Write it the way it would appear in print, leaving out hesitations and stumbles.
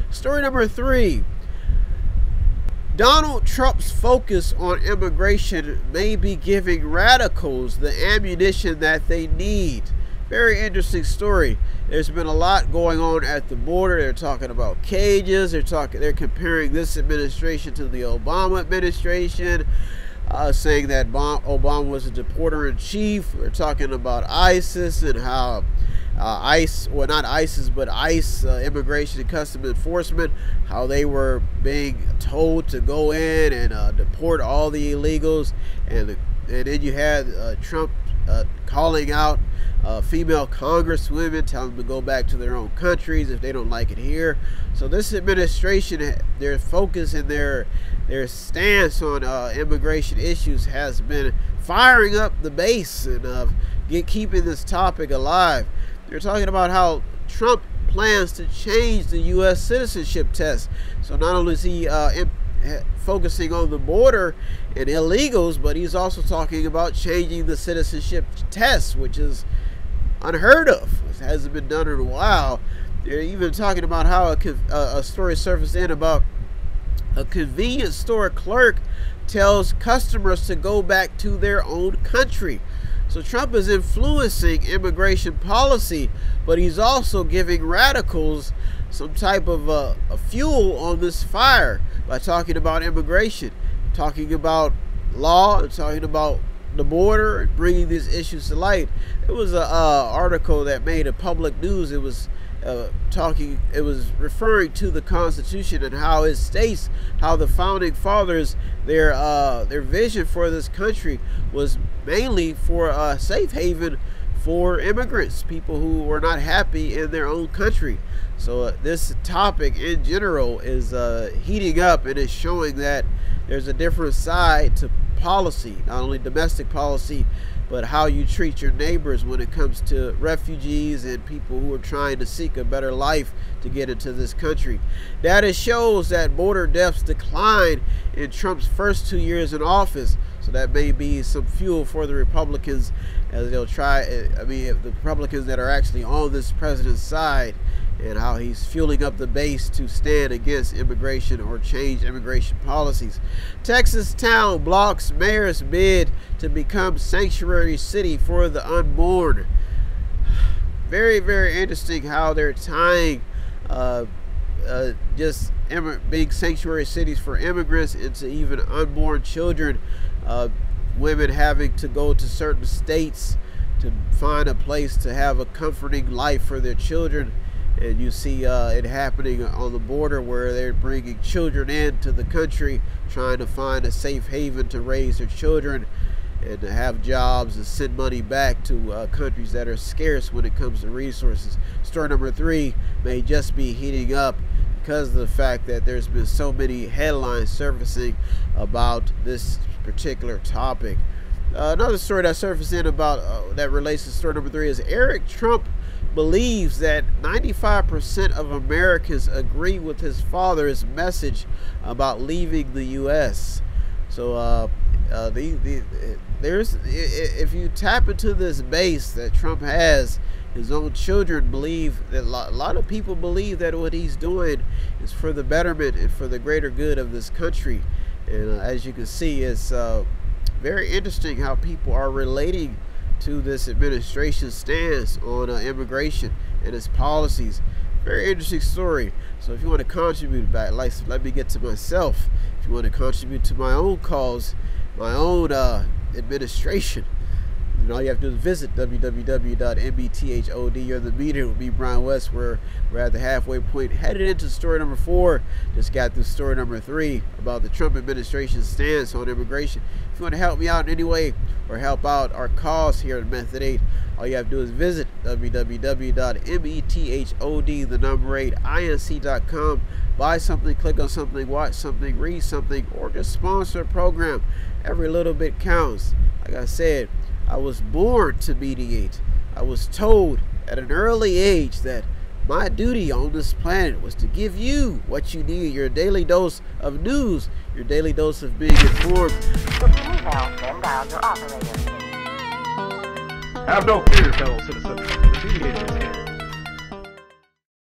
Story number 3. Donald Trump's focus on immigration may be giving radicals the ammunition that they need. Very interesting story. There's been a lot going on at the border. They're talking about cages. They're comparing this administration to the Obama administration, saying that Obama was a deporter in chief. They're talking about ISIS and how ICE, well, not ISIS, but ICE, Immigration and Customs Enforcement, how they were being told to go in and deport all the illegals, and then you had Trump calling out female congresswomen, telling them to go back to their own countries if they don't like it here. So this administration, their focus and their stance on immigration issues has been firing up the base and keeping this topic alive. They're talking about how Trump plans to change the U.S. citizenship test. So not only is he focusing on the border and illegals, but he's also talking about changing the citizenship test, which is unheard of. It hasn't been done in a while. They're even talking about how a story surfaced in about a convenience store clerk tells customers to go back to their own country. So Trump is influencing immigration policy, but he's also giving radicals some type of a fuel on this fire by talking about immigration, talking about law, and talking about the border, and bringing these issues to light. It was an article that made a public news. It was referring to the Constitution and how it states how the founding fathers, their vision for this country was mainly for a safe haven for immigrants, people who were not happy in their own country. So this topic in general is heating up, and it's showing that there's a different side to policy, not only domestic policy, but how you treat your neighbors when it comes to refugees and people who are trying to seek a better life to get into this country. Data shows that border deaths declined in Trump's first 2 years in office. So that may be some fuel for the Republicans as they'll try, the Republicans that are actually on this president's side, and how he's fueling up the base to stand against immigration or change immigration policies. Texas town blocks mayor's bid to become sanctuary city for the unborn. Very, very interesting how they're tying just being sanctuary cities for immigrants into even unborn children. Women having to go to certain states to find a place to have a comforting life for their children. And you see it happening on the border where they're bringing children into the country, trying to find a safe haven to raise their children and to have jobs and send money back to countries that are scarce when it comes to resources. Story number 3 may just be heating up because of the fact that there's been so many headlines surfacing about this particular topic. Another story that surfaced in about that relates to story number 3 is Eric Trump believes that 95% of Americans agree with his father's message about leaving the U.S. So if you tap into this base that Trump has, his own children believe that a lot of people believe that what he's doing is for the betterment and for the greater good of this country. And as you can see, it's very interesting how people are relating to this administration's stance on immigration and its policies. Very interesting story. So if you want to contribute back, let me get to myself. If you want to contribute to my own cause, my own administration, then all you have to do is visit www.mbthod. You're the media with me, Brian West. We're at the halfway point, headed into story number 4. Just got through story number 3 about the Trump administration's stance on immigration. If you want to help me out in any way or help out our cause here at Method 8, all you have to do is visit www.method8inc.com. Buy something, click on something, watch something, read something, or just sponsor a program. Every little bit counts. Like I said, I was born to mediate. I was told at an early age that my duty on this planet was to give you what you need, your daily dose of news, your daily dose of being informed. Have no fear, fellow citizens. The mediator is here.